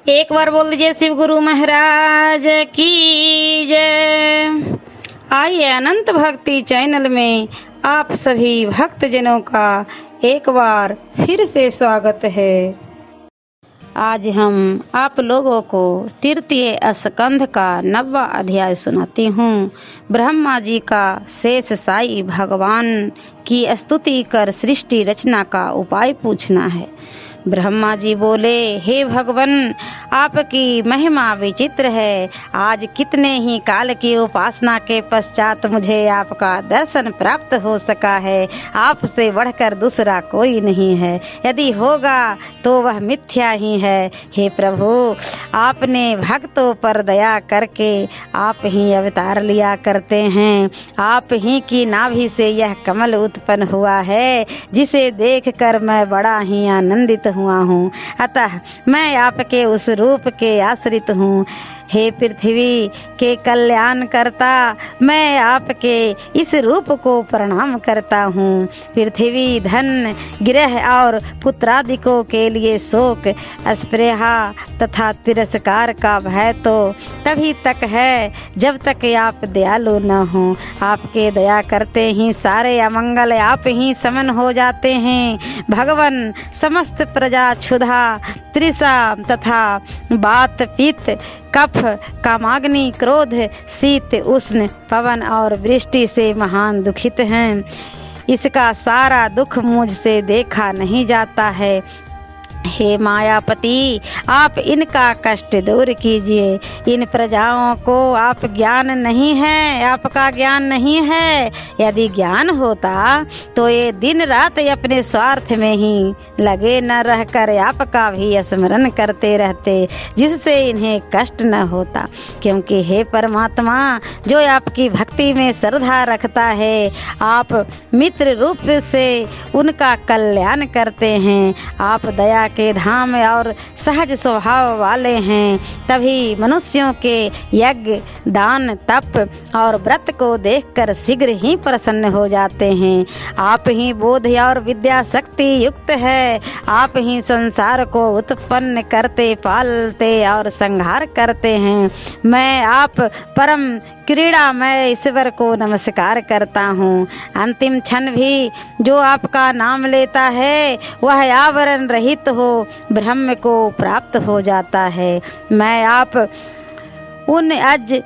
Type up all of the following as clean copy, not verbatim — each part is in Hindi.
एक बार बोल दीजिए शिव गुरु महाराज की जय। आइए अनंत भक्ति चैनल में आप सभी भक्तजनों का एक बार फिर से स्वागत है। आज हम आप लोगों को तृतीय स्कंध का 9वां अध्याय सुनाती हूँ। ब्रह्मा जी का शेष साई भगवान की स्तुति कर सृष्टि रचना का उपाय पूछना है। ब्रह्मा जी बोले, हे भगवान, आपकी महिमा विचित्र है। आज कितने ही काल की उपासना के पश्चात मुझे आपका दर्शन प्राप्त हो सका है। आपसे बढ़कर दूसरा कोई नहीं है, यदि होगा तो वह मिथ्या ही है। हे प्रभु, आपने भक्तों पर दया करके आप ही अवतार लिया करते हैं। आप ही की नाभि से यह कमल उत्पन्न हुआ है, जिसे देखकर मैं बड़ा ही आनंदित हुआ हूँ। अतः मैं आपके उस रूप के आश्रित हूँ। हे पृथ्वी के कल्याण करता, मैं आपके इस रूप को प्रणाम करता हूँ। पृथ्वी धन, गृह और पुत्रादिकों के लिए शोक, स्पृहा तथा तिरस्कार का भय तो तभी तक है जब तक आप दयालु न हो। आपके दया करते ही सारे अमंगल आप ही समन हो जाते हैं। भगवान, समस्त प्रजा क्षुधा, तृषा तथा वात पित्त, कफ, कामाग्नि, क्रोध, शीत, उष्ण, पवन और वृष्टि से महान दुखित हैं। इसका सारा दुख मुझसे देखा नहीं जाता है। हे मायापति, आप इनका कष्ट दूर कीजिए। इन प्रजाओं को आप ज्ञान नहीं है, आपका ज्ञान नहीं है। यदि ज्ञान होता तो ये दिन रात अपने स्वार्थ में ही लगे न रहकर आपका भी स्मरण करते रहते, जिससे इन्हें कष्ट न होता। क्योंकि हे परमात्मा, जो आपकी भक्ति में श्रद्धा रखता है, आप मित्र रूप से उनका कल्याण करते हैं। आप दया के धाम और सहज स्वभाव वाले हैं। तभी मनुष्यों के यज्ञ, दान, तप और व्रत को देखकर शीघ्र ही प्रसन्न हो जाते हैं। आप ही बोध और विद्या शक्ति युक्त है। आप ही संसार को उत्पन्न करते, पालते और संहार करते हैं। मैं आप परम क्रीड़ा मैं ईश्वर को नमस्कार करता हूँ। अंतिम क्षण भी जो आपका नाम लेता है, वह आवरण रहित हो ब्रह्म को प्राप्त हो जाता है। मैं आप उन अज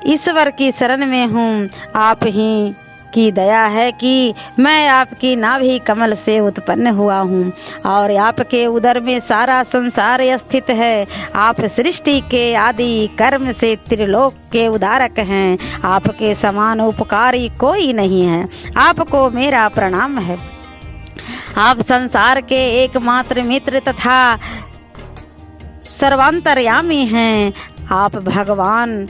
ईश्वर की शरण में हूँ। आप ही की दया है कि मैं आपकी नाभि कमल से उत्पन्न हुआ हूँ और आपके उदर में सारा संसार स्थित है। आप सृष्टि के आदि कर्म से त्रिलोक के उद्धारक हैं। आपके समान उपकारी कोई नहीं है। आपको मेरा प्रणाम है। आप संसार के एकमात्र मित्र तथा सर्वांतर्यामी हैं। आप भगवान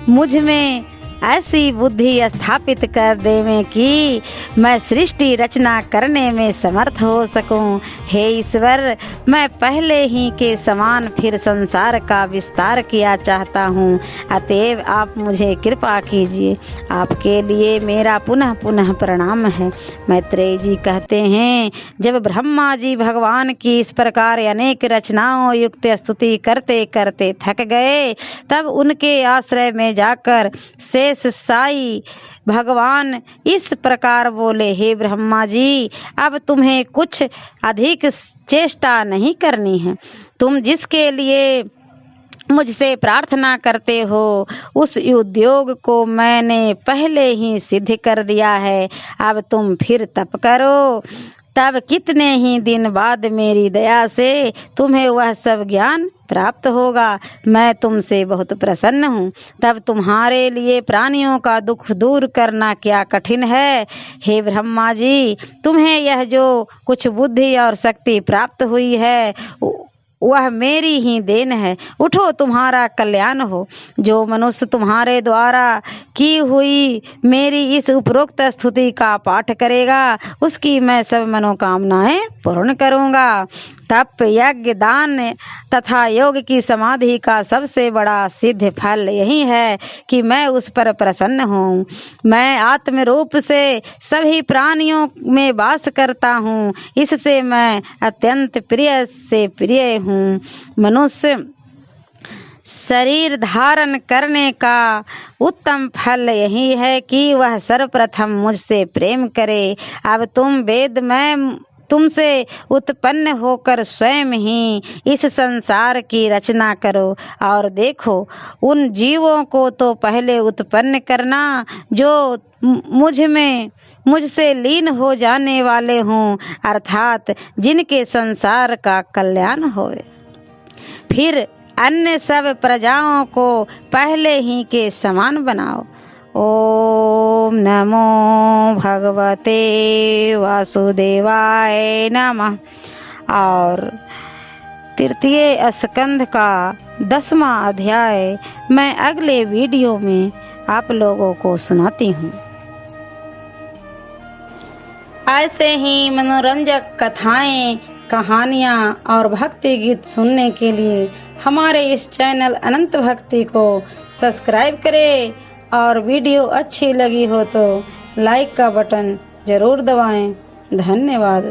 मुझ में ऐसी बुद्धि स्थापित कर देवें कि मैं सृष्टि रचना करने में समर्थ हो सकूं। हे ईश्वर, मैं पहले ही के समान फिर संसार का विस्तार किया चाहता हूं। अतएव आप मुझे कृपा कीजिए। आपके लिए मेरा पुनः पुनः प्रणाम है। मैत्रेय जी कहते हैं, जब ब्रह्मा जी भगवान की इस प्रकार अनेक रचनाओं युक्त स्तुति करते करते थक गए, तब उनके आश्रय में जाकर शेष साई भगवान इस प्रकार बोले, हे ब्रह्मा जी, अब तुम्हें कुछ अधिक चेष्टा नहीं करनी है। तुम जिसके लिए मुझसे प्रार्थना करते हो, उस उद्योग को मैंने पहले ही सिद्ध कर दिया है। अब तुम फिर तप करो, तब कितने ही दिन बाद मेरी दया से तुम्हें वह सब ज्ञान प्राप्त होगा। मैं तुमसे बहुत प्रसन्न हूँ। तब तुम्हारे लिए प्राणियों का दुख दूर करना क्या कठिन है। हे ब्रह्मा जी, तुम्हें यह जो कुछ बुद्धि और शक्ति प्राप्त हुई है, वह मेरी ही देन है। उठो, तुम्हारा कल्याण हो। जो मनुष्य तुम्हारे द्वारा की हुई मेरी इस उपरोक्त स्तुति का पाठ करेगा, उसकी मैं सब मनोकामनाएं पूर्ण करूँगा। तप, यज्ञ, दान तथा योग की समाधि का सबसे बड़ा सिद्ध फल यही है कि मैं उस पर प्रसन्न हूँ। मैं आत्म रूप से सभी प्राणियों में वास करता हूँ, इससे मैं अत्यंत प्रिय से प्रिय हूँ। मनुष्य शरीर धारण करने का उत्तम फल यही है कि वह सर्वप्रथम मुझसे प्रेम करे। अब तुम वेद मैं तुमसे उत्पन्न होकर स्वयं ही इस संसार की रचना करो और देखो, उन जीवों को तो पहले उत्पन्न करना जो मुझसे लीन हो जाने वाले हों, अर्थात जिनके संसार का कल्याण होए। फिर अन्य सब प्रजाओं को पहले ही के समान बनाओ। ओम नमो भगवते वासुदेवाय नमः। और तृतीय स्कंध का 10वां अध्याय मैं अगले वीडियो में आप लोगों को सुनाती हूँ। ऐसे ही मनोरंजक कथाएं, कहानियाँ और भक्ति गीत सुनने के लिए हमारे इस चैनल अनंत भक्ति को सब्सक्राइब करें और वीडियो अच्छी लगी हो तो लाइक का बटन ज़रूर दबाएं। धन्यवाद।